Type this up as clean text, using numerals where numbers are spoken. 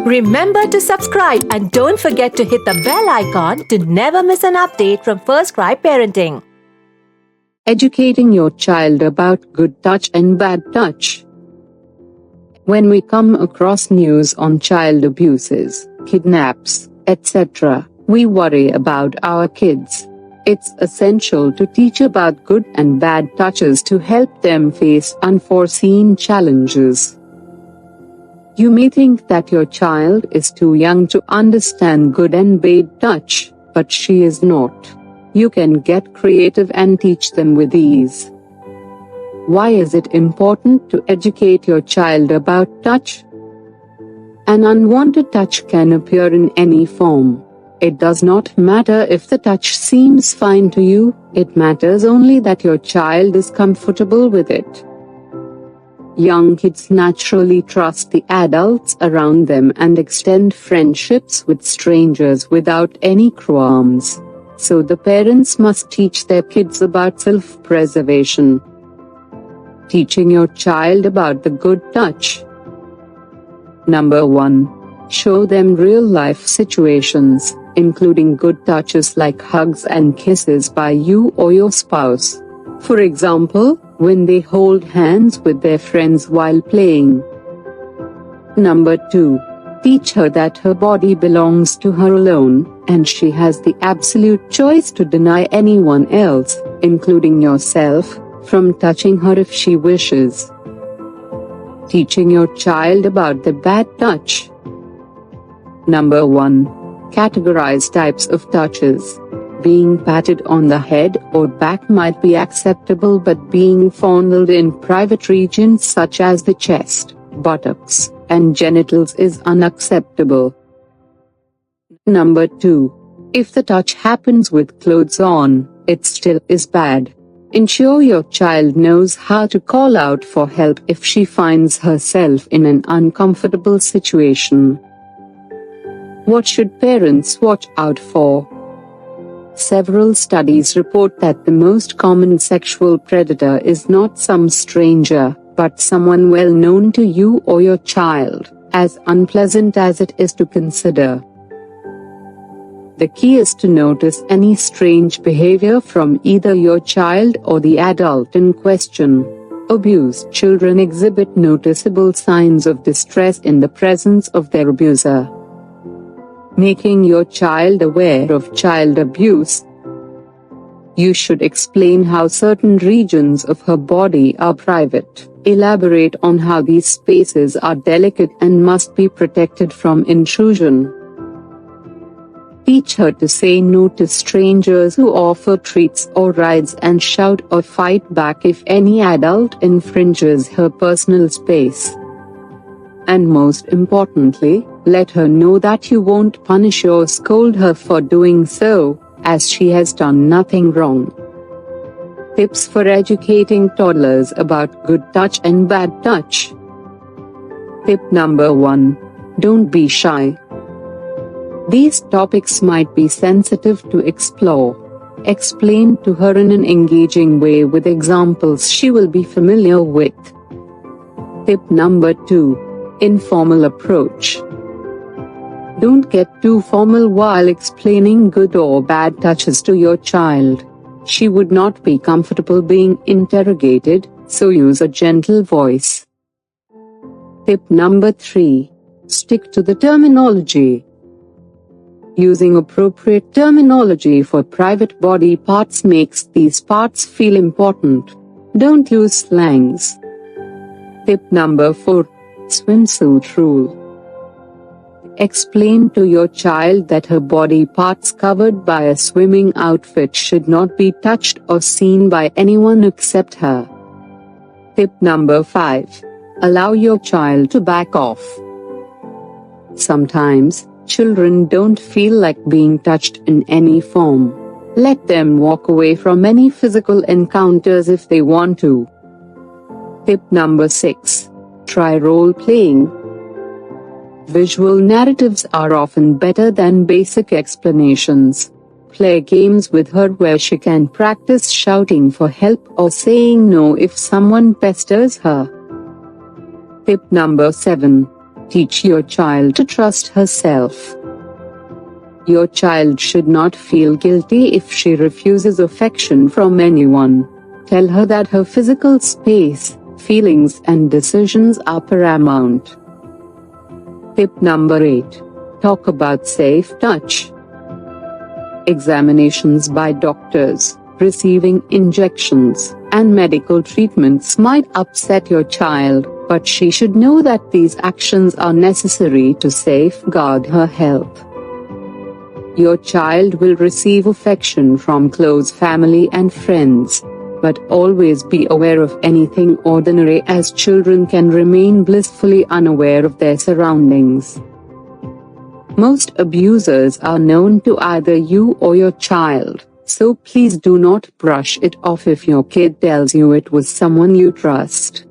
Remember to subscribe and don't forget to hit the bell icon to never miss an update from FirstCry Parenting. Educating your child about good touch and bad touch. When we come across news on child abuses, kidnaps, etc., we worry about our kids. It's essential to teach about good and bad touches to help them face unforeseen challenges. You may think that your child is too young to understand good and bad touch, but she is not. You can get creative and teach them with ease. Why is it important to educate your child about touch? An unwanted touch can appear in any form. It does not matter if the touch seems fine to you, it matters only that your child is comfortable with it. Young kids naturally trust the adults around them and extend friendships with strangers without any qualms. So the parents must teach their kids about self-preservation. Teaching your child about the good touch. Number 1. Show them real-life situations, including good touches like hugs and kisses by you or your spouse. For example, when they hold hands with their friends while playing. Number 2. Teach her that her body belongs to her alone, and she has the absolute choice to deny anyone else, including yourself, from touching her if she wishes. Teaching your child about the bad touch. Number 1. Categorize types of touches. Being patted on the head or back might be acceptable, but being fondled in private regions such as the chest, buttocks, and genitals is unacceptable. Number 2. If the touch happens with clothes on, it still is bad. Ensure your child knows how to call out for help if she finds herself in an uncomfortable situation. What should parents watch out for? Several studies report that the most common sexual predator is not some stranger, but someone well known to you or your child, as unpleasant as it is to consider. The key is to notice any strange behavior from either your child or the adult in question. Abused children exhibit noticeable signs of distress in the presence of their abuser. Making your child aware of child abuse. You should explain how certain regions of her body are private. Elaborate on how these spaces are delicate and must be protected from intrusion. Teach her to say no to strangers who offer treats or rides, and shout or fight back if any adult infringes her personal space. And most importantly, let her know that you won't punish or scold her for doing so, as she has done nothing wrong. Tips for educating toddlers about good touch and bad touch. Tip number 1. Don't be shy. These topics might be sensitive to explore. Explain to her in an engaging way with examples she will be familiar with. Tip number 2. Informal approach. Don't get too formal while explaining good or bad touches to your child. She would not be comfortable being interrogated, so use a gentle voice. Tip number 3. Stick to the terminology. Using appropriate terminology for private body parts makes these parts feel important. Don't use slangs. Tip number 4. Swimsuit rule. Explain to your child that her body parts covered by a swimming outfit should not be touched or seen by anyone except her. Tip number 5. Allow your child to back off. Sometimes, children don't feel like being touched in any form. Let them walk away from any physical encounters if they want to. Tip number 6. Try role-playing. Visual narratives are often better than basic explanations. Play games with her where she can practice shouting for help or saying no if someone pesters her. Tip number 7. Teach your child to trust herself. Your child should not feel guilty if she refuses affection from anyone. Tell her that her physical space, feelings and decisions are paramount. Tip number 8. Talk about safe touch. Examinations by doctors, receiving injections, and medical treatments might upset your child, but she should know that these actions are necessary to safeguard her health. Your child will receive affection from close family and friends, but always be aware of anything ordinary, as children can remain blissfully unaware of their surroundings. Most abusers are known to either you or your child, so please do not brush it off if your kid tells you it was someone you trust.